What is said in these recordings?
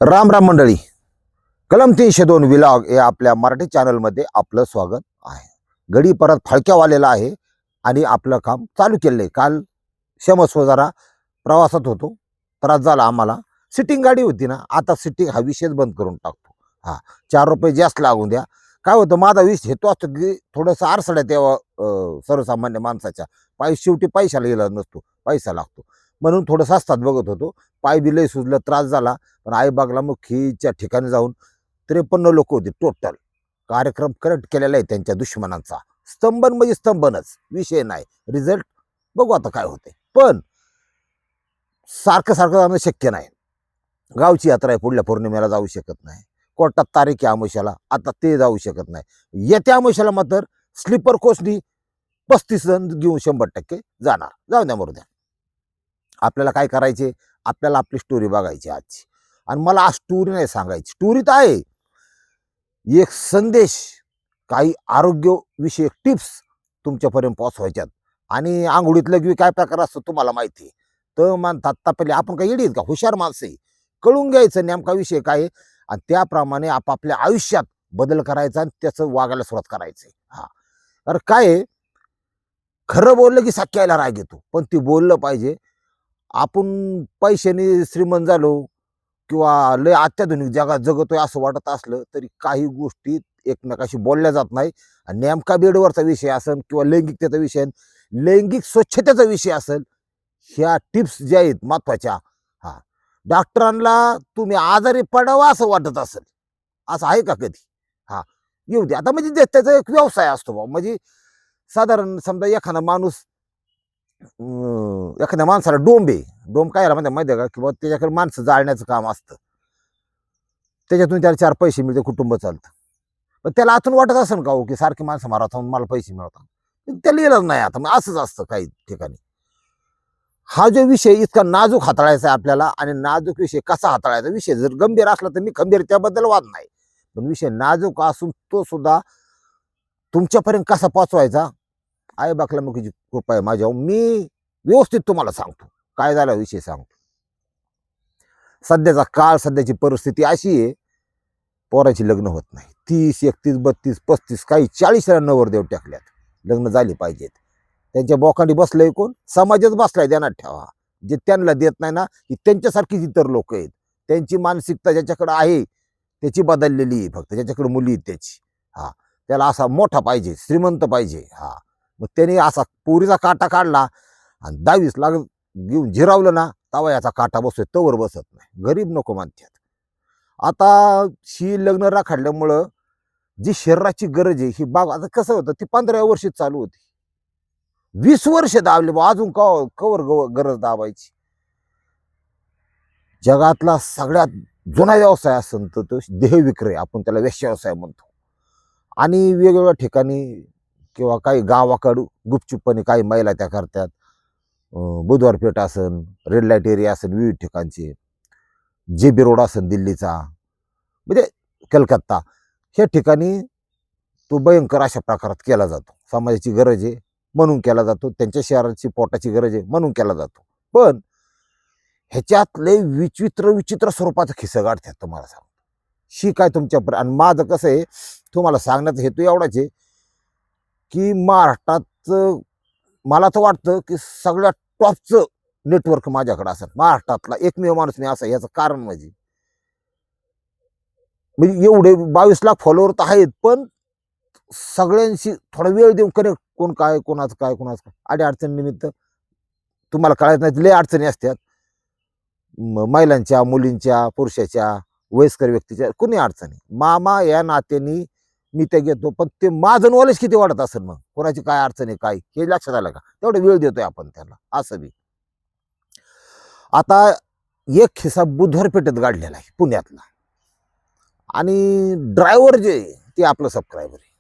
राम राम मंडळी. कलम 302 विलॉग या आपल्या मराठी चॅनलमध्ये आपलं स्वागत आहे. गडी परत फळक्यावालेला आहे आणि आपलं काम चालू केलं आहे. काल क्षमस्व जरा प्रवासात होतो, त्रास झाला आम्हाला. सिटिंग गाडी होती ना, आता सिटिंग हा विषयच बंद करून टाकतो. हां, 4 रुपये जास्त लागून द्या. काय होतं, माझा विषय हेतू असतो की थोडंसं आरसाड्यात यावं सर्वसामान्य माणसाच्या. शेवटी पैशाला इलाज नसतो, पैसा लागतो. म्हणून थोडं स्वस्तात बघत होतो. पाय बी लय सुजलं, त्रास झाला. पण अलिबागला मुखीच्या ठिकाणी जाऊन 53 लोक होते टोटल. कार्यक्रम करेक्ट केलेला आहे त्यांच्या दुश्मनांचा. स्तंभन म्हणजे स्तंभनच, विषय नाही. रिझल्ट बघू आता काय होते. पण सारखं सारखं जाणं शक्य नाही. गावची यात्रा आहे, पुढल्या पौर्णिमेला जाऊ शकत नाही. कोर्टात तारीख आहे आमुष्याला, आता ते जाऊ शकत नाही. येत्या आमुष्याला मात्र स्लीपर कोचनी 35 जण घेऊन 100% जाणार. जाऊ द्या, मरू द्या. आपल्याला काय करायचे, आपल्याला आपली स्टोरी बघायची आजची. आणि मला आज स्टोरी नाही सांगायची, स्टोरी तर आहे, एक संदेश, काही आरोग्यविषयक टिप्स तुमच्यापर्यंत पोहोचवायच्यात. आणि आंघोळीतलं की काय प्रकार असतो तुम्हाला माहिती आहे. तर म्हणतात पहिले आपण काही येडीत का, हुशार माणसं आहे, कळून घ्यायचं नेमका विषय काय आहे आणि त्याप्रमाणे आपापल्या आयुष्यात बदल करायचा आणि त्याचं वागायला सुरुवात करायचं. हा, तर काय आहे, खरं बोललं की सख्याला राग येतो, पण ती बोललं पाहिजे. आपण पैशाने श्रीमंत झालो किंवा लय अत्याधुनिक जगात जगतोय असं वाटत असलं तरी काही गोष्टी एकमेकाशी बोलल्या जात नाही. आणि नेमका बेडवरचा विषय असेल किंवा लैंगिकतेचा विषय, लैंगिक स्वच्छतेचा विषय असेल, ह्या टिप्स ज्या आहेत महत्वाच्या. हा, डॉक्टरांना तुम्ही आजारी पडावा असं वाटत असेल, असं आहे का कधी? हा, येऊ दे आता. म्हणजे त्याचा एक व्यवसाय असतो बा. म्हणजे साधारण समजा एखादा माणूस, एखाद्या माणसाला डोंब आहे. डोंब काय म्हणजे माहिती आहे का, किंवा त्याच्याकडे माणसं जाळण्याचं काम असतं, त्याच्यातून त्याला 4 पैसे मिळते, कुटुंब चालतं. पण त्याला आतून वाटत असेल का हो, की सारखी माणसं मारत मला पैसे मिळतात. त्याला येणार नाही. आता मग असंच असतं काही ठिकाणी. हा जो विषय इतका नाजूक हाताळायचा आहे आपल्याला, आणि नाजूक विषय कसा हाताळायचा, विषय जर गंभीर असला तर मी खंबीर, त्याबद्दल वाद नाही. पण विषय नाजूक असून तो सुद्धा तुमच्यापर्यंत कसा पोचवायचा, आई बाकलामुखीची कृपा आहे माझ्यावर. मी व्यवस्थित तुम्हाला सांगतो काय झाला विषय सांगतो. सध्याचा काळ, सध्याची परिस्थिती अशी आहे, पोराची लग्न होत नाही. 30, 31, 32, 35, काही 40 नवरदेव टाकल्यात. लग्न झाली पाहिजेत. त्यांच्या बोकांडी बसलंय कोण? समाजच बसलाय. ध्यानात ठेवा. जे त्यांना देत नाही ना, ही त्यांच्यासारखीच इतर लोक आहेत. त्यांची मानसिकता ज्याच्याकडे आहे त्याची बदललेली आहे. फक्त ज्याच्याकडे मुली आहेत त्याची. हा, त्याला असा मोठा पाहिजे, श्रीमंत पाहिजे. हा, मग त्याने असा पोरीचा काटा काढला आणि 22 लाख घेऊन झिरावलं ना, तवा याचा काटा बसतोय, तवर बसत नाही. गरीब नको म्हणतात. आता ही लग्न राखाडल्यामुळं जी शरीराची गरज आहे ही बाब, आता कसं होतं, ती 15व्या वर्षी चालू होती. 20 वर्ष दाबले बा, अजून कवर गरज दाबायची. जगातला सगळ्यात जुना व्यवसाय असेल तर तो देह विक्रय, आपण त्याला वेश्या व्यवसाय म्हणतो. आणि वेगवेगळ्या ठिकाणी किंवा काही गावाकडून गुपचूपपणे काही महिला त्या करतात. बुधवार पेठ असन, रेड लाईट एरिया असेल विविध ठिकाणचे, JB रोड असेल दिल्लीचा, म्हणजे कलकत्ता, ह्या ठिकाणी तो भयंकर अशा प्रकारात केला जातो. समाजाची गरज आहे म्हणून केला जातो, त्यांच्या शहराची पोटाची गरज आहे म्हणून केला जातो. पण ह्याच्यात लय विचित्र विचित्र स्वरूपाचं खिस्सं गाठतात तुम्हाला सांग. शी काय तुमच्या आणि माझं कसं आहे, तुम्हाला सांगण्याचा हेतू एवढाच आहे की महाराष्ट्राचं, मला तर वाटतं की सगळ्यात टॉपचं नेटवर्क माझ्याकडे असेल. महाराष्ट्रातला एकमेव माणूस मी असा. याचं कारण म्हणजे एवढे 22 लाख फॉलोअर तर आहेत, पण सगळ्यांशी थोडा वेळ देऊन कनेक्ट, कोण काय, कोणाचं काय, कोणाचं काय, अडीअडचणी निमित्त तुम्हाला कळत नाही, लय अडचणी असतात. महिलांच्या, मुलींच्या, पुरुषाच्या, वयस्कर व्यक्तीच्या, कुणी अडचणी. मामा या नात्याने मी ते घेतो, पण ते माझं नॉलेज किती वाढत असेल, मग कोणाची काय अडचण आहे काय हे लक्षात आलं का, तेवढा वेळ देतोय आपण त्याला. असं बी आता एक खिस्सा बुधवार पेठेत गाडलेला आहे पुण्यातला. आणि ड्रायव्हर जे ते आपलं सबस्क्रायबर आहे.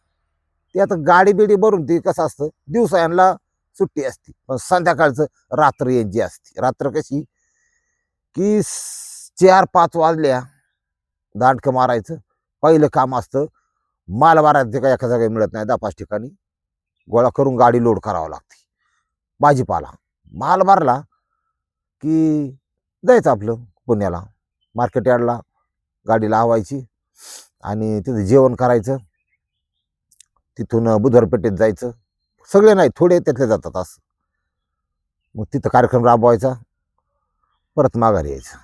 ते आता गाडी बिडी भरून, ते कसं असतं, दिवसा यांना सुट्टी असते, पण संध्याकाळचं रात्र यांची असते. रात्र कशी की 4-5 वाजल्या दांडकं मारायचं. पहिलं काम असतं माल भरायचं. ते काय एका जागी मिळत नाही, 10-5 ठिकाणी गोळा करून गाडी लोड करावं लागते. भाजीपाला माल भरला की जायचं आपलं पुण्याला, मार्केट यार्डला गाडी लावायची आणि तिथे जेवण करायचं. तिथून बुधवारपेठेत जायचं. सगळे नाही, थोडे त्यातले जातात असं. मग तिथं कार्यक्रम राबवायचा, परत माघारी यायचं.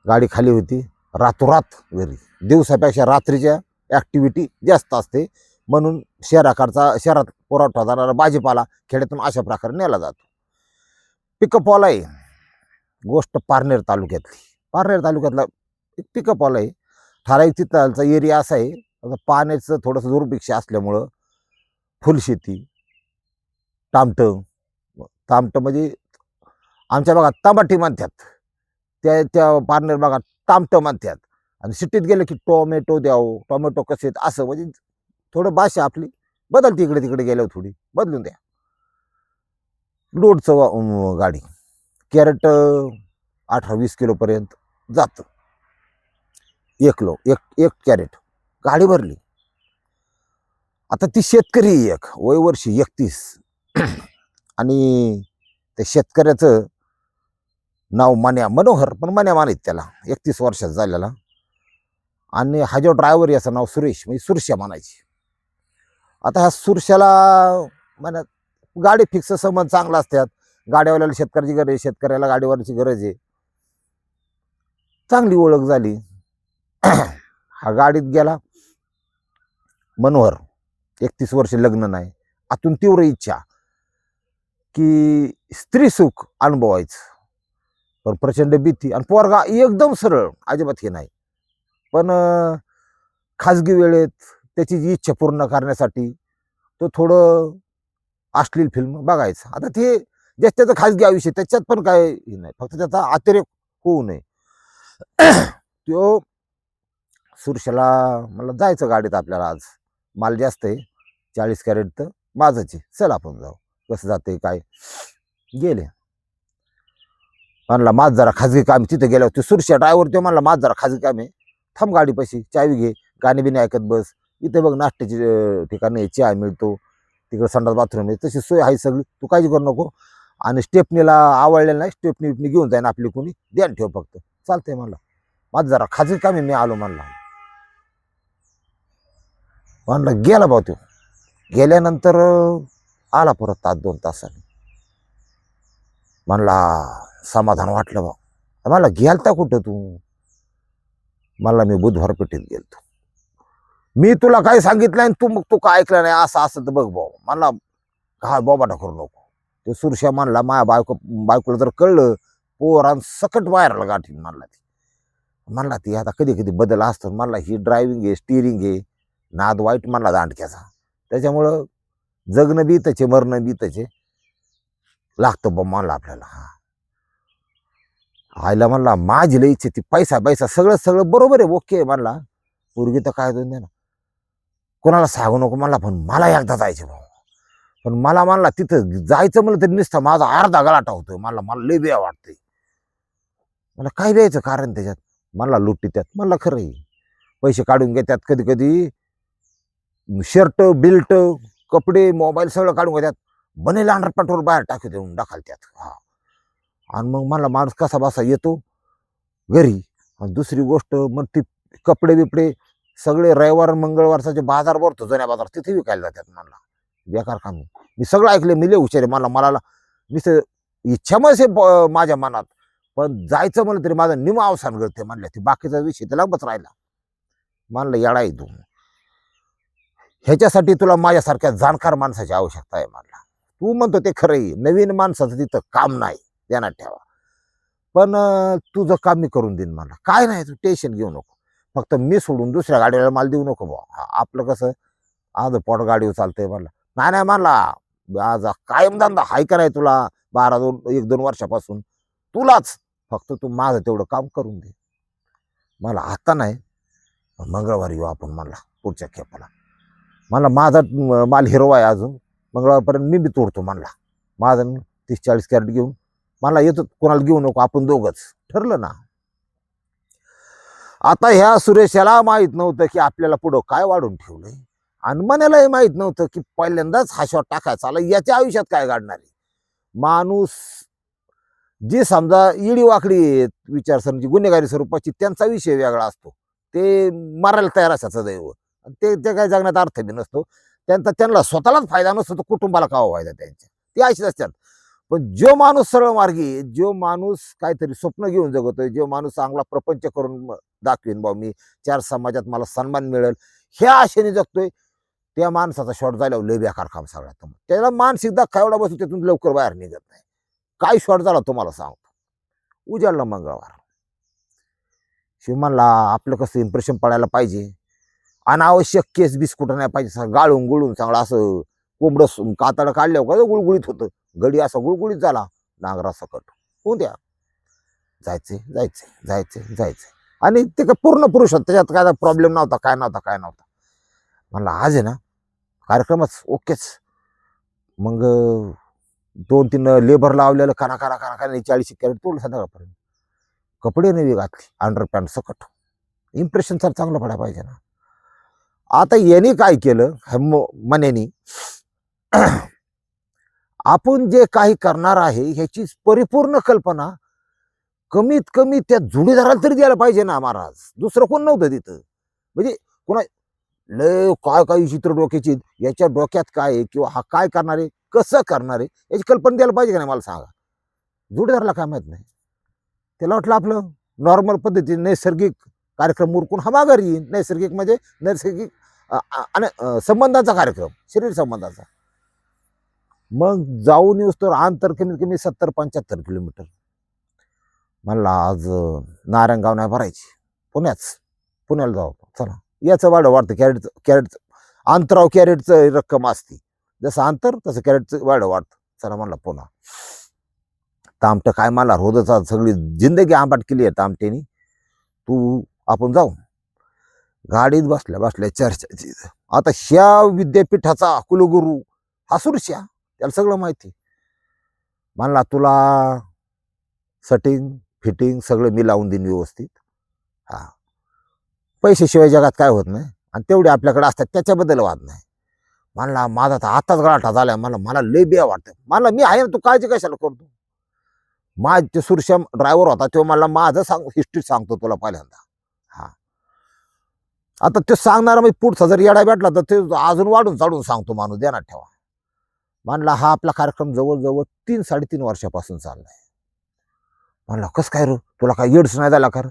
गाडी खाली होती, रातोरात घरी. दिवसापेक्षा रात्रीच्या ॲक्टिव्हिटी जास्त असते, म्हणून शहरात पुरवठा जाणारा भाजीपाला खेड्यातून अशा प्रकारे नेला जातो. पिकअपवाला आहे. गोष्ट पारनेर तालुक्यातली. पारनेर तालुक्यातला एक पिकअपवाला आहे. ठराविक तिथलचा एरिया असा आहे, आता पाण्याचं थोडंसं दुर्भिक्ष असल्यामुळं फुलशेती, तामटं म्हणजे आमच्या भागात तांबाटी म्हणतात, त्या पारनेर भागात तामटं म्हणतात. आणि सिटीत गेलं की टोमॅटो द्यावं, टोमॅटो कसे आहेत असं, म्हणजे थोडं भाषा आपली बदलते. इकडे तिकडे गेल्यावर थोडी बदलून द्या. लोडचं गाडी कॅरेट 18-20 किलोपर्यंत जातं. एक कॅरेट गाडी भरली. आता ती शेतकरी एक वय वर्ष 31 आणि त्या शेतकऱ्याचं नाव मनोहर, पण मान्या मानित त्याला, 31 वर्षाचा झालेला. आणि हा जो ड्रायव्हर याचं नाव सुरेश, म्हणजे सुरश्या म्हणायची. आता ह्या सुरश्याला म्हणा गाडी फिक्स संबंध चांगला असतात. गाड्यावाल्याला शेतकऱ्याची गरज आहे, शेतकऱ्याला गाडीवाल्याची गरज आहे. चांगली ओळख झाली. हा गाडीत गेला. मनोहर 31 वर्ष, लग्न नाही. आतून तीव्र इच्छा की स्त्री सुख अनुभवायचं, पण प्रचंड भीती. आणि पोरगा एकदम सरळ, अजिबात हे नाही. पण खाजगी वेळेत त्याची जी इच्छा पूर्ण करण्यासाठी तो थोडं अश्लील फिल्म बघायचं. आता ते त्याचं खाजगी आयुष्य, त्याच्यात पण काय हे नाही, फक्त त्याचा अतिरेक होऊ नये. तो सुरशाला मला जायचं गाडीत, आपल्याला आज माल जास्त आहे, 40 कॅरेट तर माझंच आहे, चल आपण जाऊ. कसं जाते काय. गेले. म्हणला माझ जरा खाजगी काम. तिथे गेल्यावर तो सुरशा ड्रायव्हर तो म्हणला माझ जरा खाजगी काम आहे, थांब गाडीपाशी, चावी घे, गाणी बिणी ऐकत बस. इथे बघ नाश्त्याची ठिकाणी आहे, चहा मिळतो, तिकडे संडास बाथरूम आहे, तशी सोय आहे सगळी, तू काळजी करू नको. आणि स्टेपनीला आवडलेलं नाही, स्टेपनी घेऊन जाईन आपली, कोणी ध्यान ठेव फक्त. चालतंय म्हणला, माझं जरा खाजगी काम आहे, मी आलो म्हणला. म्हणलं गेला भाऊ. तो गेल्यानंतर आला परत तास-2 तासाने. म्हणला समाधान वाटलं भाऊ. मला गेलता कुठं तू? मला मी बुधवार पेठेत गेलतो. मी तुला काय सांगितलं आणि तू काय ऐकलं नाही, असं असं तर बघ भाऊ. मला हा बोबाटा करू नको. ते सुरश्या म्हणला माझ्या बायकोला जर कळलं, पोरां सकट बाहेरला गाठी म्हणला ती आता कधी कधी बदल असतो. म्हणला ही ड्रायव्हिंग आहे, स्टिअरिंग आहे, नाद वाईट म्हणला दांडक्याचा. त्याच्यामुळं जगणं बी त्याचे, मरणं बी त्याचे लागतं बा म्हणला आपल्याला. हा आईला म्हणला माझी लई इच्छा, ती पैसा सगळं बरोबर आहे, ओके म्हणला. पूर्वी तर काय दोन ना, कोणाला सांगू नको म्हणला, पण मला एकदा जायचं भाऊ. पण मला म्हणला तिथं जायचं म्हणलं तरी नुसतं माझा अर्धा गलाटा होतोय. मला लई बिया वाटतंय. मला काय द्यायचं कारण त्याच्यात. मला लुटी त्यात. म्हणला खरं पैसे काढून घेतात, कधी कधी शर्ट बिल्ट कपडे मोबाईल सगळं काढून घेतात, बनेल अंडरपॅन्टवर बाहेर टाकून टाकाल त्यात. हा आणि मग मला माणूस कसा बसा येतो घरी. आणि दुसरी गोष्ट मग ती कपडे बिपडे सगळे रविवार मंगळवारचा जे बाजार भरतो जुन्या बाजार, तिथे विकायला जातात. म्हणला बेकार काम. मी सगळं ऐकले, मी लय हुशार आहे. मला नुसतं इच्छा मस आहे माझ्या मनात, पण जायचं म्हणलं तरी माझं निम अवसान करते म्हणलं. ते बाकीचा विषय तर लांबच राहिला. म्हणलं येडा आहे तू, ह्याच्यासाठी तुला माझ्यासारख्या जाणकार माणसाची आवश्यकता आहे. म्हणला तू म्हणतो ते खरंही, नवीन माणसाचं तिथं काम नाही, ध्यानात ठेवा. पण तुझं काम मी करून देईन. म्हणला काय नाही, तू टेन्शन घेऊ नको, फक्त मी सोडून दुसऱ्या गाडीला माल देऊ नको बा. आपलं कसं आज पोट गाडीवर चालतंय. म्हणला नाही म्हणला, आज कायम धंदा हाय का नाही तुला, 1-2 वर्षापासून तुलाच, फक्त तू माझं तेवढं काम करून दे. मला आता नाही, मंगळवारी येऊ आपण म्हणला, पुढच्या खेपाला. म्हणला माझा माल हिरवा आहे अजून, मंगळवारपर्यंत मी बी तोडतो. म्हणला माझं 30-40 कॅरेट घेऊन. मला येतो, कोणाला घेऊ नको, आपण दोघंच. ठरलं ना. आता ह्या सुरेशाला माहित नव्हतं की आपल्याला पुढं काय वाढून ठेवलंय, आणि मनालाही माहित नव्हतं की पहिल्यांदाच हा शॉट टाकायचा आला, याच्या आयुष्यात काय घडणार आहे. माणूस जी समजा इडी वाकडी विचारसरणीची गुन्हेगारी स्वरूपाची त्यांचा विषय वेगळा असतो. ते मारायला तयार असतात दैव. ते काही जगण्यात अर्थ बी नसतो. त्यांना स्वतःलाच फायदा नसतो तर कुटुंबाला का फायदा त्यांच्या. ते अशीच असतात. पण जो माणूस सरळ मार्गी, जो माणूस काहीतरी स्वप्न घेऊन जगतोय, जो माणूस चांगला प्रपंच करून दाखवीन बा मी 4 समाजात मला सन्मान मिळेल, ह्या आशेने जगतोय, त्या माणसाचा शॉट झाल्यावर लय बेकार काम सगळ्यात. त्याला मानसिक धक्का एवढा बसतो त्यातून लवकर बाहेर निघत नाही. काय शॉट झाला तुम्हाला सांगतो. उजाडला मंगळवार. शिवमानला आपलं कसं इम्प्रेशन पडायला पाहिजे, अनावश्यक केस बिस्कुट नाही पाहिजे, गाळून गुळून चांगला असं कोंबडं कातडं काढल्यावर कसं गुळगुळीत होतं, गडी असा गुळगुळीत झाला नांगरा सकट. होऊन द्या, जायचे जायचे जायचे जायचे. आणि ते काय पूर्ण पुरुष होत, त्याच्यात काय प्रॉब्लेम नव्हता, काय नव्हता. म्हणलं आज आहे ना कार्यक्रमच ओकेच. मग 2-3 लेबर लावलेलं काना 40 कॅरेट तोडलं संध्याकाळपर्यंत. कपडे नवी घातली, अंडरपॅन्ट सकट. इम्प्रेशन तर चांगलं पडायला पाहिजे ना. आता यांनी काय केलं मनेनी, आपण जे काही करणार आहे ह्याची परिपूर्ण कल्पना कमीत कमी त्या जोडीदाराला तरी द्यायला पाहिजे ना महाराज. दुसरं कोण नव्हतं तिथं. म्हणजे कोणा लय काय चित्र डोक्याची, याच्या डोक्यात काय आहे किंवा हा काय करणार आहे, कसं करणार आहे याची कल्पना द्यायला पाहिजे का नाही मला सांगा. जोडीदाराला काय माहित नाही. त्याला वाटलं आपलं नॉर्मल पद्धतीने नैसर्गिक कार्यक्रम उरकून हा माघारी येईल. नैसर्गिक म्हणजे नैसर्गिक संबंधाचा कार्यक्रम, शरीर संबंधाचा. मग जाऊन येऊस तर अंतर कमीत कमी 70-75 किलोमीटर. म्हणला आज नारायणगाव नाही भरायची, पुण्याला जाऊ. चला, याचं भाडं वाढतं. कॅरेटचं अंतराव कॅरेटचं रक्कम असते, जसं अंतर तसं कॅरेटचं भाडं वाढतं. चला म्हणला पुन्हा. तामटं काय मला रोजच सगळी जिंदगी आंबाट केली आहे तामटेनी. तू आपण जाऊ. गाडीत बसल्या चर्चेची. आता ह्या विद्यापीठाचा कुलगुरू हा सुरश्या, त्याला सगळं माहिती. म्हणला तुला सटिंग फिटिंग सगळं मी लावून देईन व्यवस्थित. हा, पैशाशिवाय जगात काय होत नाही, आणि तेवढे आपल्याकडे असतात त्याच्याबद्दल वाद नाही. म्हणला माझा तर आताच गळाठा झालाय, मला लय बिया वाटतं. मला मी आहे ना, तू काळजी कशाला करतो. ते सुरश्या ड्रायव्हर होता तो मला माझं हिस्ट्री सांगतो तुला पहिल्यांदा. हा, आता ते सांगणारा मी पुढचा जर येडा भेटला तर ते अजून वाढून चाडून सांगतो माणूस, ध्यानात ठेवा. म्हणला हा आपला कार्यक्रम जवळजवळ 3-3.5 वर्षापासून चाललाय. म्हणला कस काय रे, तुला काय एड्स नाही झाला का?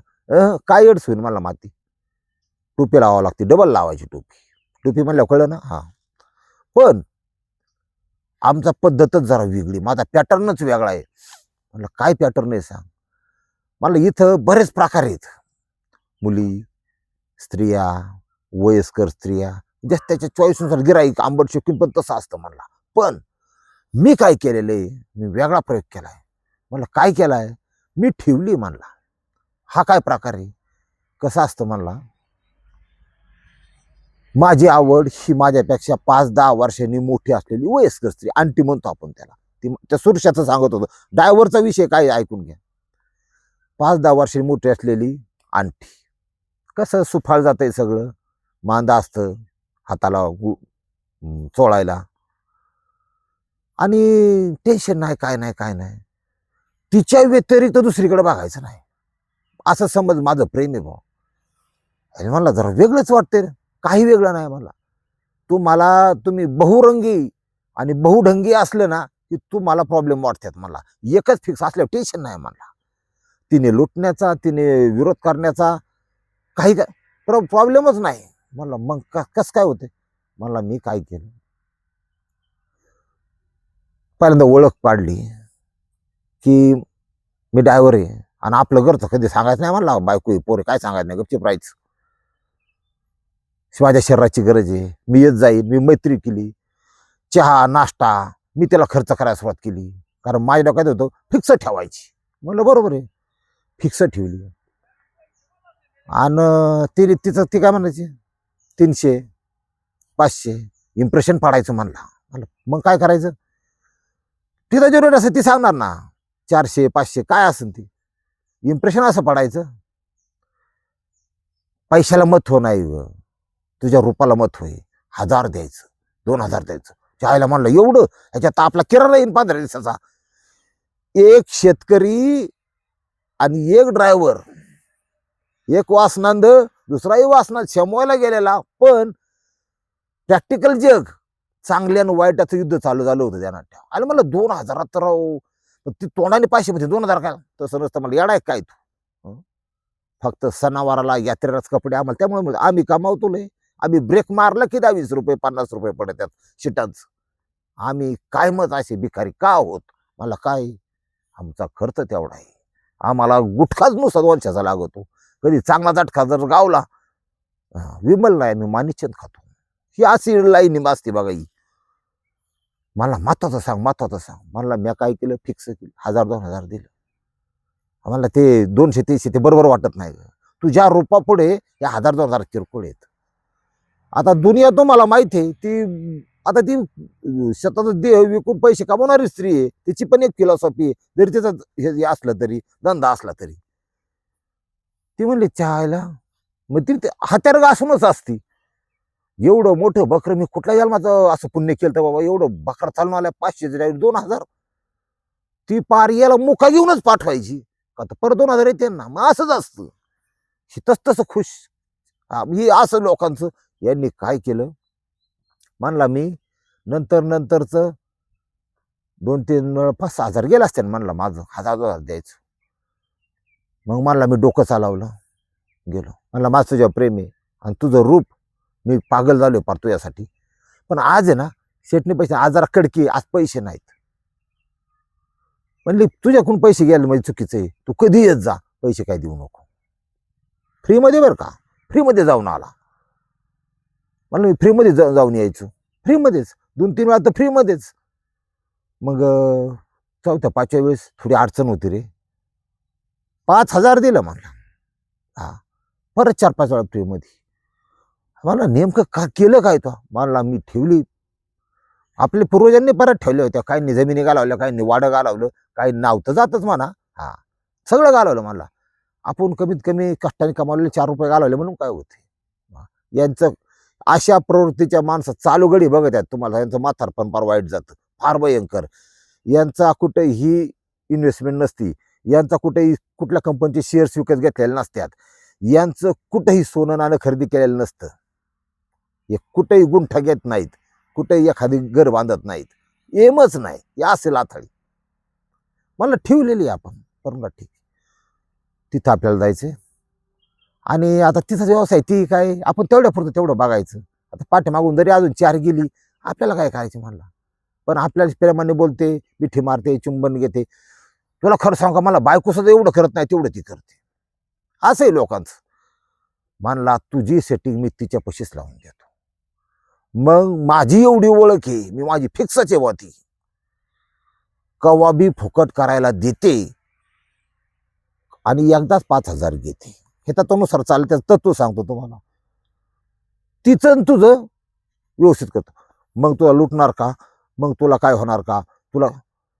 काय एड्स होईल मला माती. टोपी लावावं लागते, डबल लावायची टोपी म्हणलं कळलं ना. हा, पण आमचा पद्धतच जरा वेगळी, माझा पॅटर्नच वेगळा आहे. म्हणलं काय पॅटर्न आहे सांग. म्हणलं इथं बरेच प्रकार आहेत, मुली, स्त्रिया, वयस्कर स्त्रिया, जस्ट त्याच्या चॉईसनुसार गिराईक आंबट शौकीन पण तसं असतं म्हणला. पण मी काय केलेलं आहे, मी वेगळा प्रयोग केलाय. म्हणलं काय केलाय? मी ठेवली. म्हणला हा काय प्रकार आहे, कसं असतं म्हणला. माझी आवड ही माझ्यापेक्षा 5-10 वर्षांनी मोठी असलेली वयस्कर स्त्री, आंटी म्हणतो आपण त्याला. ती त्या सुरशाचं सांगत होतं. ड्रायव्हरचा विषय काय ऐकून घ्या. 5-10 वर्षांनी मोठी असलेली आंटी. कसं सुफाळ जातंय सगळं, मांदा असतं हाताला चोळायला, आणि टेन्शन नाही, काय नाही. तिच्या व्यतिरिक्त दुसरीकडे बघायचं नाही, असं समज माझं प्रेम आहे भाऊ. आणि मला जरा वेगळंच वाटतंय. काही वेगळं नाही मला. तुम्ही बहुरंगी आणि बहुढंगी असलं ना की तुम्हाला प्रॉब्लेम वाटतात. मला एकच फिक्स असल्यावर टेन्शन नाही मला. तिने लुटण्याचा, तिने विरोध करण्याचा काही प्रॉब्लेमच नाही मला. मग कसं काय होते मला. मी काय केलं, पहिल्यांदा ओळख पाडली की मी ड्रायव्हर आहे, आणि आपलं घरचं कधी सांगायचं नाही म्हणला. बायको पोरे काय सांगायचं नाही, गपचीप राहायचं. माझ्या शरीराची गरज आहे, मी येत जाईल. मी मैत्री केली, चहा नाश्ता मी त्याला खर्च करायला सुरुवात केली, कारण माझ्या डोक्यात होतं फिक्स ठेवायची. म्हणलं बरोबर आहे, फिक्स ठेवली. आणि ती काय म्हणायची 300-500 इम्प्रेशन पाडायचं म्हणलं. मग काय करायचं, तिथं जरूर असं ती सांगणार ना 400-500 काय असेल ती इम्प्रेशन असं पडायचं. पैशाला महत्व नाही, तुझ्या रूपाला महत्व आहे. 1000 द्यायचं, 2000 द्यायचं. चायला म्हणलं एवढं, ह्याच्यात आपला किराणा येईन 15 दिवसाचा. एक शेतकरी आणि एक ड्रायव्हर, एक वासनांद दुसराही वासनात शमवायला गेलेला, पण प्रॅक्टिकल जग चांगल्या आणि वाईटाचं युद्ध चालू झालं होतं त्या नाट्या. आणि मला 2000 तर ती तोंडाने पाचशे मध्ये 2000 काय तसं नसतं. मला येडाय काय तू फक्त सणावाराला यात्रेलाच कपडे आम्हाला, त्यामुळे आम्ही कमावतो लय. आम्ही ब्रेक मारला की 20 रुपये 50 रुपये पडत त्यात शिटांच. आम्ही काय मत असे भिकारी का आहोत? मला काय, आमचा खर्च तेवढा आहे. आम्हाला गुटखाच नुसता 200चा लागतो. कधी चांगला झटका जर गावला, विमल नाही मी मानिचंद खातो. ही अशी लाईन असते बघा ही. मला महत्वाचं सांग, महत्वाचं सांग. म्हणला मी काय केलं, फिक्स केलं, 1000-2000 दिलं. आम्हाला ते 200-300 ते बरोबर वाटत नाही. तुझ्या रूपा पुढे या 1000-2000 किरकोळ आहेत. आता दुनिया तुम्हाला माहिती आहे ती. आता ती स्वतःचा देह विकून पैसे कमवणारी स्त्री आहे. तिची पण एक फिलॉसॉफी आहे, जरी तिचा हे असलं तरी, धंदा असला तरी. ती म्हणली चहायला, मग ती हात्यार घासूनच असती. एवढं मोठं बकर मी कुठल्या जन्माचं असं पुण्य केलं तर बाबा, एवढं बकर चालून आल्या 500 2000. ती पार याला मुका घेऊनच पाठवायची का, तर परत 2000 येते ना. मग असंच असतं, तसं खुश. ही असं लोकांचं. यांनी काय केलं, म्हणला मी नंतरच 2-3 5-6 हजार गेला असते म्हणला, माझं 1000-2000 द्यायचं. मग म्हणला मी डोकं चालवलं, गेलो. म्हणला माझं तुझ्या प्रेम आहे आणि तुझं रूप, मी पागल झालो पार तुझ्यासाठी. पण आज आहे ना शेटने पैसे, आज जरा कडकी, आज पैसे नाहीत. म्हणली तुझ्याकडून पैसे घ्यायला म्हणजे चुकीचं आहे, तू कधी येत जा, पैसे काय देऊ नको. फ्रीमध्ये बरं का, फ्रीमध्ये जाऊन आला. म्हणलं मी फ्रीमध्ये जाऊन यायचो, फ्रीमध्येच 2-3 वेळा तर फ्रीमध्येच. मग 4थ्या-5व्या वेळेस थोडी अडचण होती रे, 5000 दिलं म्हणला. हा, परत 4-5 वेळा फ्रीमध्ये. मला नेमकं का केलं काय तो? म्हणला मी ठेवली, आपल्या पूर्वजांनी परत ठेवल्या होत्या. काहींनी जमिनी घालवल्या, काहींनी वाडं घालवलं, काही नाव तर जातच म्हणा. हा, सगळं घालवलं म्हणला. आपण कमीत कमी कष्टाने कमावलेले 4 रुपये घालवले म्हणून काय होते. यांचं अशा प्रवृत्तीच्या माणसं चालू घडी बघत आहेत तुम्हाला. यांचं म्हातारपण फार वाईट जातं, फार भयंकर. यांचा कुठेही इन्व्हेस्टमेंट नसती, यांचा कुठेही कुठल्या कंपनीचे शेअर्स विकत घेतलेले नसतात, यांचं कुठेही सोनं नाणं खरेदी केलेलं नसतं, हे कुठेही गुंठा घेत नाहीत, कुठेही एखादी घर बांधत नाहीत, एमच नाही. या असेल आथाळी मला ठेवलेली आपण करून ठीक, तिथं आपल्याला जायचं. आणि आता तिचा व्यवसाय ती काय, आपण तेवढ्या पुरतं तेवढं बघायचं. आता पाठीमागून जरी अजून 4 गेली, आपल्याला काय करायचं म्हणला. पण आपल्याला प्रेमाने बोलते, मिठी मारते, चुंबन घेते. तुला खरं सांग का, मला बायको सुद्धा एवढं करत नाही तेवढं ती करते. असंही लोकांचं. म्हणला तुझी सेटिंग मी तिच्या पशीच लावून देतो. मग माझी एवढी ओळख आहे, मी माझी फिक्सच आहे ती, कवा बी फुकट करायला देते आणि एकदाच 5000 घेते. हे तत्वानुसार चालतं, तत्व सांगतो तुम्हाला. तिचं तुझं व्यवस्थित करतो. मग तुला लुटणार का, मग तुला काय होणार का, तुला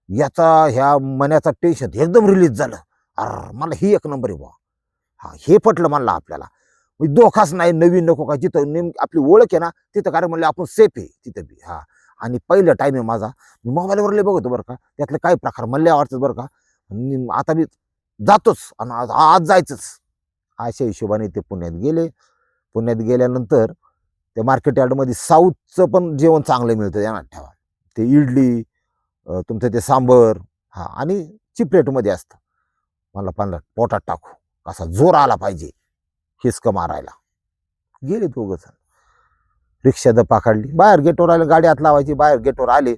याचा ह्या मनाचा टेन्शन एकदम रिलीज झालं. अरे मला ही एक नंबर आहे बा. हा, हे पटलं म्हणलं आपल्याला. धोकाच नाही, नवीन नको का, जिथं नेमकी आपली ओळख आहे ना तिथं काय म्हणलं आपण सेफ आहे तिथं बी. हा, आणि पहिलं टाईम आहे माझा, मी मोबाईलवर लय बघतो बरं का, त्यातले काय प्रकार मला आवडतात बरं का. आता मी जातोच आणि आज जायचंच. अशा हिशोबाने ते पुण्यात गेले. पुण्यात गेल्यानंतर त्या मार्केट यार्डमध्ये साऊथचं पण जेवण चांगलं मिळतं, ध्यानात ठेवा. ते इडली, तुमचं ते सांबर, हा, आणि चिप रेटमध्ये असतं. मला पाहिलं पोटात टाकू, कसा जोर आला पाहिजे हिसकं मारायला. गेले दोघं जण, रिक्षा पकडली, बाहेर गेटवर आले, गाडी हात लावायची, बाहेर गेटवर आले,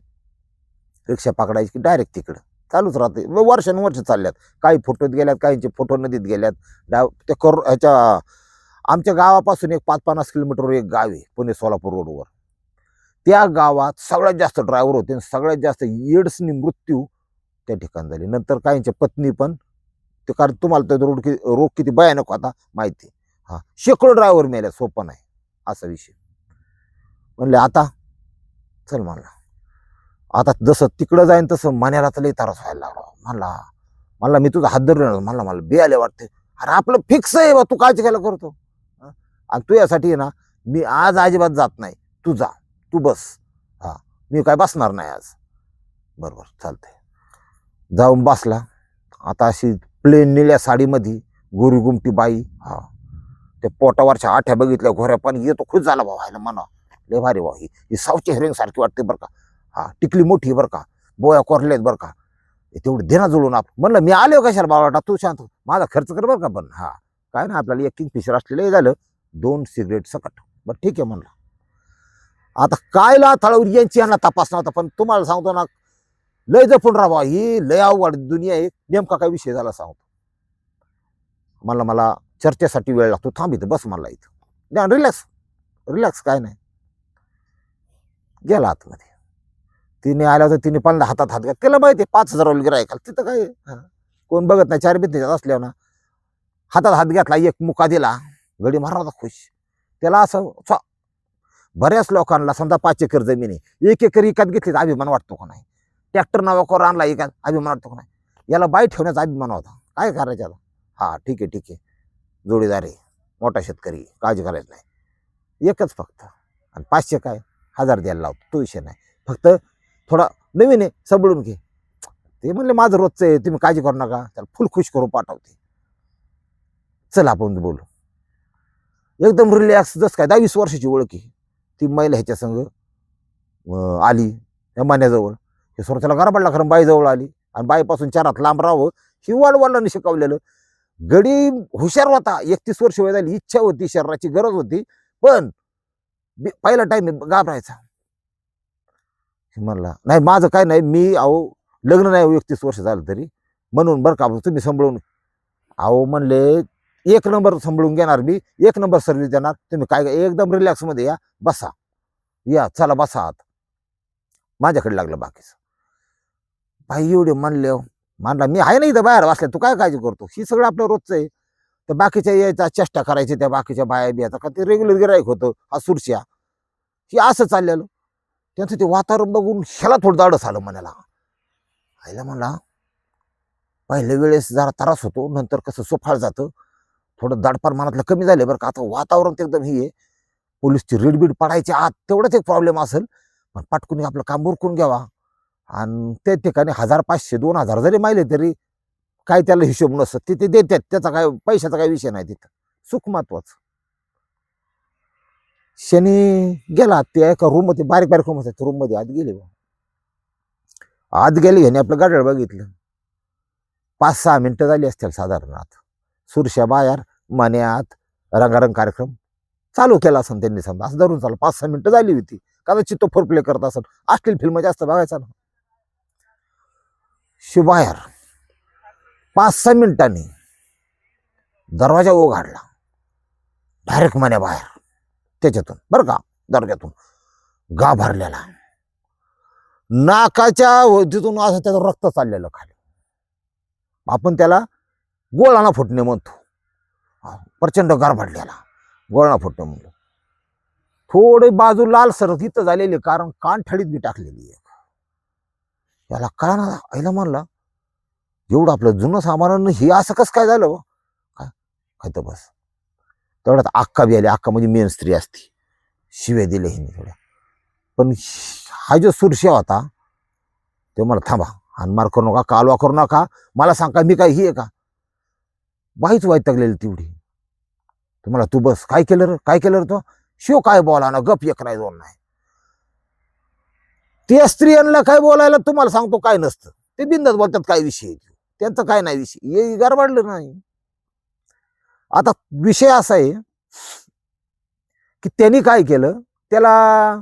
रिक्षा पकडायची की डायरेक्ट तिकडं चालूच राहते. वर्षानुवर्ष चालल्यात. काही फोटोत गेल्यात, काहींचे फोटो नदीत गेल्यात. ते ह्याच्या आमच्या गावापासून एक 5-50 किलोमीटरवर एक गाव आहे, पुणे सोलापूर रोडवर. त्या गावात सगळ्यात जास्त ड्रायव्हर होते, सगळ्यात जास्त एड्सनी मृत्यू त्या ठिकाणी झाले. नंतर काहींच्या पत्नी पण, ते कारण तुम्हाला तर रोग किती भयानक होता माहिती. हा, शेकडो ड्रायव्हर मेल्या, सोपं नाही असा विषय. म्हणले आता चल म्हणला, आता जसं तिकडं जाईन तसं मण्याला तर लई त्रास व्हायला लागला. म्हणला मी तुझा हात धरून म्हणला, मला बे आले वाटते. अरे आपलं फिक्स आहे बा, तू काळजी घ्यायला करतो. आणि तू यासाठी ना मी आज अजिबात जात नाही, तू जा, तू बस. हा, मी काय बसणार नाही आज. बरोबर चालतंय. जाऊन बसला. आता अशी प्लेन निळ्या साडीमध्ये गोरी गुमटी बाई, हा त्या पोटावरच्या आठ्या बघितल्या घोऱ्या, पण येतो खुश झाला भाऊ, व्हायला म्हणा लय भारी भाऊ, ही सावची हिरिंग सारखी वाटते बरं का. हा टिकली मोठी बरं का, बोया कोरल्यात बरं का, तेवढं देना जुळून आप म्हणलं मी आलो कशाला बाबा, तू शांत माझा खर्च कर बरं का. पण हा काय ना आपल्याला एक किंगफिशर असलेलं झालं, 2 सिगरेट सकट, बरं ठीक आहे म्हणलं. आता काय लाथाळावर यांची यांना तपास नव्हता, पण तुम्हाला सांगतो ना, लय जपून राहा, ही लय अवघड दुनिया आहे. नेमका काय विषय झाला सांगतो. मला चर्चेसाठी वेळ लागतो, थांब इथं बस मला इथं, रिलॅक्स रिलॅक्स, काय नाही. गेला आतमध्ये. तिने आल्या होतं, तिने पण हातात हात घ्या, त्याला माहिती 5,000 गिरायकाल तिथं काय कोण बघत नाही, 4 भिंतीत असल्यावर ना. हातात हात घेतला, एक मुका दिला, गडी मारला होता खुश. त्याला असं बऱ्याच लोकांना समजा 5 एकर जमीन आहे, 1 एकर इकत घेतली तर अभिमान वाटतो का नाही. ट्रॅक्टर नावावर आणला इकत, अभिमान वाटतो का नाही. याला बाई ठेवण्याचा अभिमान होता, काय करायचं आता. हा ठीक आहे जोडीदार आहे, मोठा शेतकरी, काळजी करायचं नाही. एकच फक्त, आणि 500 काय 1000 द्यायला लावतो, तो विषय नाही. फक्त थोडा नवीन आहे, सांभाळून घे. ते म्हणले माझं रोजचं आहे, तुम्ही काळजी करू नका, त्याला फुल खुश करून पाठवते. चल आपण बोलू. एकदम रिलॅक्स, जस काय 10-20 वर्षाची ओळख आहे. ती महिला ह्याच्या संग आली या मान्याजवळ, हे स्वतःला गरबडला, खरं बाईजवळ आली, आणि बाईपासून 4 हात लांब राहावं ही वडिलांनी शिकवलेलं. गडी हुशार होता, 31 वर्ष वय झाली, इच्छा होती, शरीराची गरज होती, पण पहिला टाइम घाबरायचा. म्हणला नाही माझं काय नाही, मी लग्न नाही 31 वर्ष झालं तरी, म्हणून बरं का तुम्ही सांभाळून. म्हणले 1 नंबर सांभाळून घेणार मी, 1 नंबर सर्व्हिस देणार, तुम्ही काय एकदम रिलॅक्स मध्ये या, बसा, या चला बसा आत. माझ्याकडे लागलं बाकीचं. बाई एवढे म्हणले, म्हणला मी आहे ना इथं बाहेर बसल्या, तू काय काळजी करतो, ही सगळं आपलं रोजचं आहे. तर बाकीच्या यायचा चेष्टा करायची, त्या बाकीच्या बाया बियाचा का ते रेग्युलर गिराईक होतं, हा सुरश्या, ही असं चाललेलं. त्यांचं ते वातावरण बघून ह्याला थोडं दाडस आलं मनाला. आईला म्हणला पहिल्या वेळेस जरा त्रास होतो, नंतर कसं सोफाळ जातं, थोडं दाडपार मनातलं कमी झाले बरं का. आता वातावरण ते एकदम ही आहे, पोलीसची रेडबीड पडायची आत, तेवढंच एक प्रॉब्लेम असेल, पण पटकून आपलं काम उरकून घ्यावा. आणि त्या ठिकाणी 1,500-2,000 जरी माहिले तरी काय त्याला हिशोब नसतं, तिथे देतात, त्याचा काय पैशाचा काय विषय नाही, तिथं सुख महत्वाचं. शनी गेला, त्या एका रूम मध्ये, बारीक बारीक रूम असतात, रूम मध्ये आत गेले. आत गेले, ह्याने आपलं गाडळ बघितलं. 5-6 मिनिटं झाली असतील साधारण. आत सुरश्या बाहेर, मान्यात रंगारंग कार्यक्रम चालू केला असं त्यांनी, समजा असं धरून चालू 5-6 मिनिटं झाली होती. कदाचित तो फोर प्ले करत असत, असतील फिल्म जास्त बघायचा ना. बाहेर 5-6 मिनिटांनी दरवाजा उघडला, डायरेक्ट मान्या बाहेर त्याच्यातून बरं का, दरवाजातून गाभारलेला, नाकाच्या तिथून असं त्याचं रक्त चाललेलं खाली. आपण त्याला गोळाना फुटणे म्हणतो, प्रचंड गारभाडलेला गोळाना फुटणे म्हणलं. थोडे बाजू लाल सरत इथं झालेली, कारण कानठळीत बी टाकलेली आहे. याला कळना, आईला म्हणला एवढं आपलं जुनं सामान हे असं कसं काय झालं काय काय. तर बस तेवढ्यात अक्का बी आली, अक्का म्हणजे मेन स्त्री असती, शिव्या दिले हिने थोड्या. पण हा जो सुरश्या होता ते मला थांबा, हानमार करू नका, कालवा करू नका, मला सांग का मी काय ही आहे का. बाईच वैतागलेली तेवढी. तुम्हाला तू बस, काय केलं रे, काय केलं रे तो शिव, काय बोला ना, गप एक नाही 2 नाही. त्या स्त्रियांना काय बोलायला तुम्हाला सांगतो काय नसतं, ते बिंदास बोलतात, काय विषय त्यांचं काय नाही विषय, हे गडबडलं नाही. आता विषय असा आहे की त्यांनी काय केलं, त्याला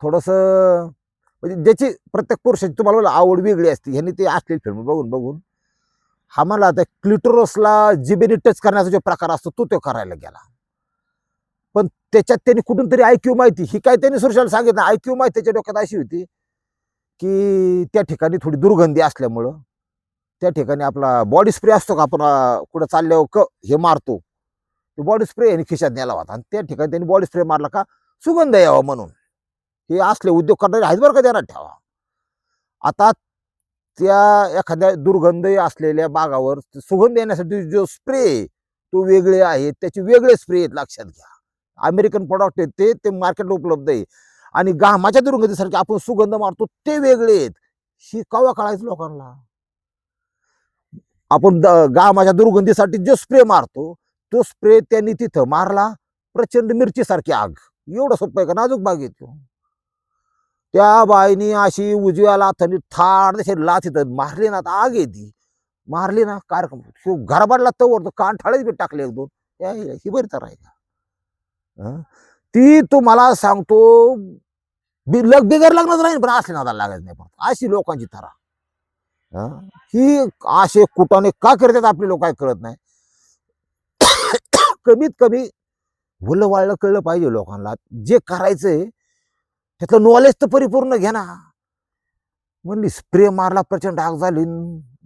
थोडस म्हणजे ज्याची प्रत्येक पुरुषाची तुम्हाला आवड वेगळी असते, ह्यांनी ते असलेली फिल्म बघून बघून हा मला आता क्लिटोरसला जिबेने टच करण्याचा जो प्रकार असतो तो करायला गेला. पण त्याच्यात त्यांनी कुठून तरी IQ माहिती, ही काय त्यांनी सुरशाला सांगितलं, IQ माहिती त्याच्या डोक्यात अशी होती की त्या ठिकाणी थोडी दुर्गंधी असल्यामुळं त्या ठिकाणी आपला बॉडी स्प्रे असतो का, आपण कुठं चालल्यावर हे मारतो, तो बॉडी स्प्रे यांनी खिशात नेला होता, आणि त्या ठिकाणी त्यांनी बॉडी स्प्रे मारला का सुगंध यावा म्हणून. हे असले उद्योग करणारे आहेत बरं का, ध्यानात ठेवा. आता त्या एखाद्या दुर्गंध असलेल्या बागावर सुगंध येण्यासाठी जो स्प्रे तो वेगळे आहे, त्याचे वेगळे स्प्रे आहेत, लक्षात घ्या. अमेरिकन प्रोडक्ट आहेत ते मार्केटला उपलब्ध आहे. आणि घामाच्या दुर्गंधीसारखे आपण सुगंध मारतो ते वेगळे आहेत. ही कवा कळायचं लोकांना. आपण घामाच्या दुर्गंधीसाठी जो स्प्रे मारतो तो स्प्रे त्यांनी तिथं मारला, प्रचंड मिरचीसारखी आग. एवढं सोपं आहे का? नाजूक बाग येतो. त्या बाईनी अशी उजव्या लाथानी थाड तशी लाथ इथं मारली ना, आग येते. मारली ना कार्यक्रम घराबाडला तवर तो कान ठाळेच बी टाकले एक दोन. ही बरी तर आहे का? हं? ती तुम्हाला सांगतो बिगर लग्नच राहील पण असले नादाला लागायचं नाही. पण अशी लोकांची तरा. हं? ही असे कुटाने का करतात आपले लोक काय कळत नाही. कमीत कमी भुलं वाळलं कळलं पाहिजे लोकांना. जे करायचंय त्यातलं नॉलेज तर परिपूर्ण घ्या ना. म्हणली स्प्रे मारला, प्रचंड आग झाली.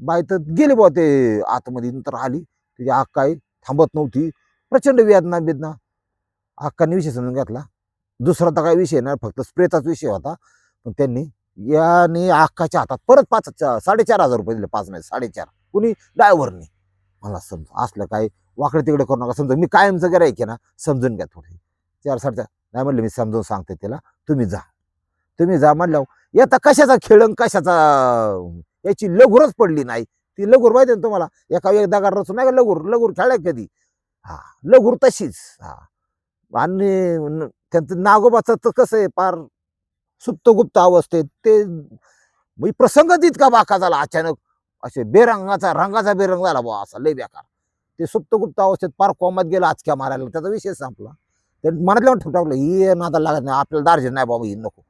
बाई तर गेली बुवा ते आतमध्ये. नंतर आली, तिची आग काही थांबत नव्हती. प्रचंड वेदना बेदना. अक्कांनी विषय समजून घेतला. दुसरा तर काही विषय नाही, फक्त स्प्रेचाच विषय होता. पण त्यांनी याने अक्काच्या हातात परत 4,500 रुपये दिले. 5 नाही 4,500. कुणी? ड्रायव्हरनी. मला समजा असलं काय वाकडे तिकडे करू नका. समजा मी कायमचं गिऱ्हाईक आहे ना, समजून घ्या थोडे. 4,500 नाही म्हणले, मी समजून सांगते त्याला, तुम्ही जा. तुम्ही जा म्हणल्यावर येता कशाचा खेळ कशाचा याची लगुरच पडली नाही. ती लगूर माहिती ना तुम्हाला, एका दगड रचून नाही का लगूर लगूर खेळाय कधी. हा, लगूर तशीच. हा, आणि त्यांचं नागोबाचं तर कसं आहे, पार सुप्त गुप्त अवस्थेत ते प्रसंगच इतका बाका झाला अचानक. असे रंगाचा बेरंग झाला बुवा, असा लय बेकार. ते सुप्त गुप्त अवस्थेत पार कोमात गेला, आचक्या मारायला. त्याचा विषय संपला. ते मनातल्या ठेवून टाकलं, ही नादाला लागत नाही आपल्याला, दार्जिन नाही बाबा, ही नको.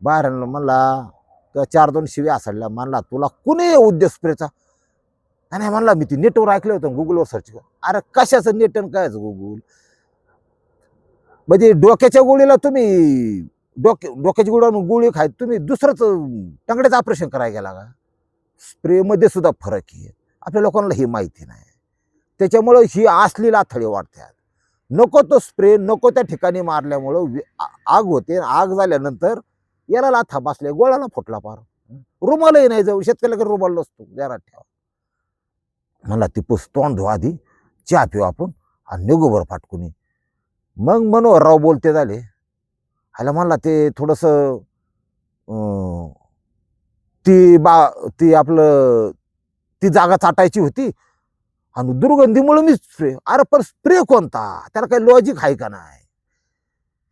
बाहेर म्हणला तर 4-2 शिव्या असाडल्या. म्हणला तुला कुणी उद्देश स्प्रेचा? नाही म्हणला, मी ती नेटवर ऐकलं होतं, गुगलवर सर्च कर. अरे कशाचं नेट आणि कायच गुगल? म्हणजे डोक्याच्या गोळीला तुम्ही डोक्याची गोळी खाय तुम्ही दुसरंच टंगड्याचं ऑपरेशन करायला गेला का? स्प्रेमध्ये सुद्धा फरक आहे. आपल्या लोकांना ही माहिती नाही. त्याच्यामुळं ही असली लाथळी वाढतात. नको तो स्प्रे नको त्या ठिकाणी मारल्यामुळं आग होते. आग झाल्यानंतर याला लाथा बसल्या, गोळाला फुटला पार. रुमालही नाही जाऊ, शेतकऱ्याला रुमाल नसतो, जरा ठेवा. म्हणला ती तोंड धुवा आधी, चहा पिऊ आपण आणि निघू बरं फाटकुनी. मग मनोहरराव बोलते झाले. ह्याला म्हणला ते थोडस ती आपलं ती जागा चाटायची होती आणि दुर्गंधीमुळे मी स्प्रे. अरे पण स्प्रे कोणता? त्याला काही लॉजिक आहे का नाही?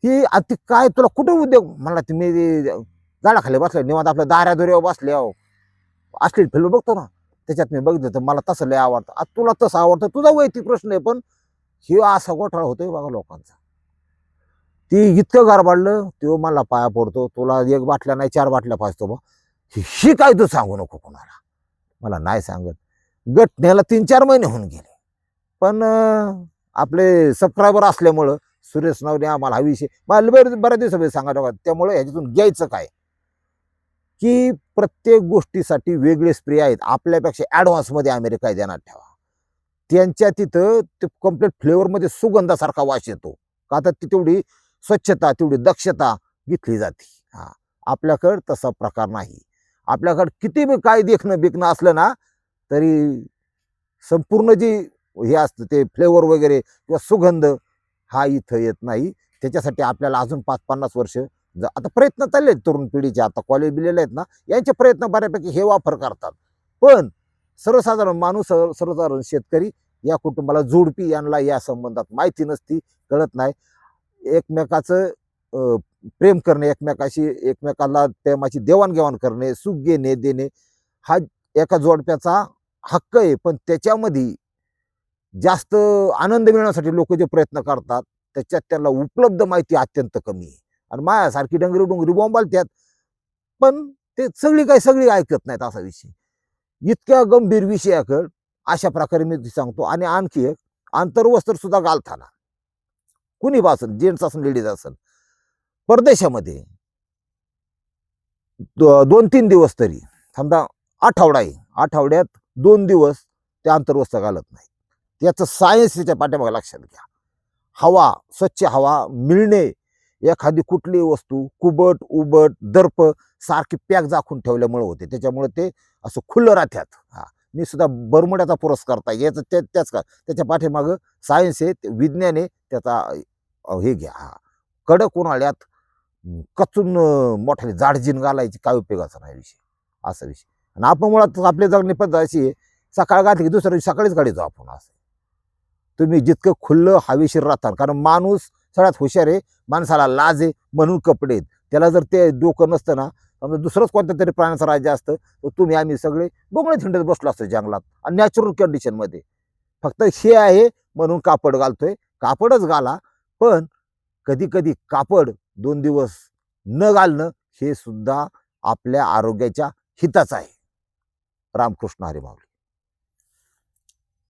ही अति काय तुला कुठे उद्योग? म्हणला तुम्ही झाडाखाली बसल्या निवांत आपल्या दाऱ्या दोऱ्यावर बसल्या असली फिल्म बघतो ना, त्याच्यात मी बघितलं तर मला तसं लय आवडतं. आता तुला तसं आवडतं, तुझा वैयक्तिक प्रश्न आहे. पण हे असा घोटाळा होतोय बघा लोकांचा. ती इतकं गारबाडलं, तो मला पाया पडतो, तुला 1 बाटल्या नाही 4 बाटल्या पाजतो बा. ही काय तू सांगू नको कोणाला. मला नाही सांगत. गटण्याला 3-4 महिने होऊन गेले. पण आपले सबस्क्रायबर असल्यामुळं सुरेश नावने आम्हाला हा विषय मला बऱ्याच दिवसामध्ये सांगायला. त्यामुळे ह्याच्यातून घ्यायचं काय, की प्रत्येक गोष्टीसाठी वेगळे स्प्रे आहेत. आपल्यापेक्षा ॲडव्हान्समध्ये अमेरिका देण्यात ठेवा. त्यांच्या तिथं ते कम्प्लीट फ्लेवरमध्ये सुगंधासारखा वास येतो. का तर ती तेवढी स्वच्छता, तेवढी दक्षता घेतली जाते. हा, आपल्याकडं तसा प्रकार नाही. आपल्याकडं किती बी काय देखणं बिकणं असलं ना, तरी संपूर्ण जी हे असतं ते फ्लेवर वगैरे किंवा सुगंध हा इथं येत नाही. त्याच्यासाठी आपल्याला अजून 5-50 वर्ष आता प्रयत्न चालले आहेत तरुण पिढीचे. आता कॉलेज बिलेले आहेत ना, यांचे प्रयत्न बऱ्यापैकी हे वापर करतात. पण सर्वसाधारण माणूस, सर्वसाधारण शेतकरी, या कुटुंबाला, जोडपी यांना या संबंधात माहिती नसती, कळत नाही. एकमेकाचं प्रेम करणे, एकमेकाला प्रेमाची देवाणघेवाण करणे, सुख घेणे देणे हा एका जोडप्याचा हक्क आहे. पण त्याच्यामध्ये जास्त आनंद मिळवण्यासाठी लोक जे प्रयत्न करतात, त्याच्यात त्यांना उपलब्ध माहिती अत्यंत कमी आहे. आणि माझ्यासारखी डोंगरी बोंबालतात, पण ते सगळी ऐकत नाहीत. असा विषय, इतक्या गंभीर विषयाकडे अशा प्रकारे मी सांगतो. आणि आणखी एक, आंतरवस्त्र सुद्धा घालताना कुणी असेल, जेंट्स असेल लेडीज असेल, परदेशामध्ये 2-3 दिवस तरी समजा आठवडा आहे, आठवड्यात 2 दिवस ते आंतरवस्त्र घालत नाही. याचं सायन्स त्याच्या पाठीमागे लक्षात घ्या. हवा, स्वच्छ हवा मिळणे, एखादी कुठली वस्तू कुबट उबट दर्प सारखी पॅक झाकून ठेवल्यामुळे होते. त्याच्यामुळे ते असं खुलं राहतात. हा, मी सुद्धा बरमुड्याचा पुरस्कार याचं त्याच का त्याच्या पाठीमागं सायन्स आहे, विज्ञान आहे. त्याचा हे घ्या. हा, कडक उन्हाळ्यात कचून मोठ्याने जाडजीन घालायची काय उपयोगाचा नाही विषय, असा विषय. आणि आपण मुळात आपली जगणी पद्धत अशी आहे सकाळ घातली की दुसऱ्या दिवशी सकाळीच गाडी जाऊ आपण असं. तुम्ही जितकं खुल्लं हवेशीर राहता, कारण माणूस सगळ्यात हुशार आहे, माणसाला लाज आहे म्हणून कपडे आहेत. त्याला जर ते डोकं नसतं ना, समजा दुसरंच कोणत्या तरी प्राण्याचं राज्य असतं तर तुम्ही आम्ही सगळे बोंगळे थिंडत बसलो असतो जंगलात आणि नॅचरल कंडिशनमध्ये. फक्त हे आहे म्हणून कापड घालतोय, कापडच घाला, पण कधी कधी कापड 2 दिवस न घालणं हे सुद्धा आपल्या आरोग्याच्या हिताचं आहे. रामकृष्ण हरी माऊली.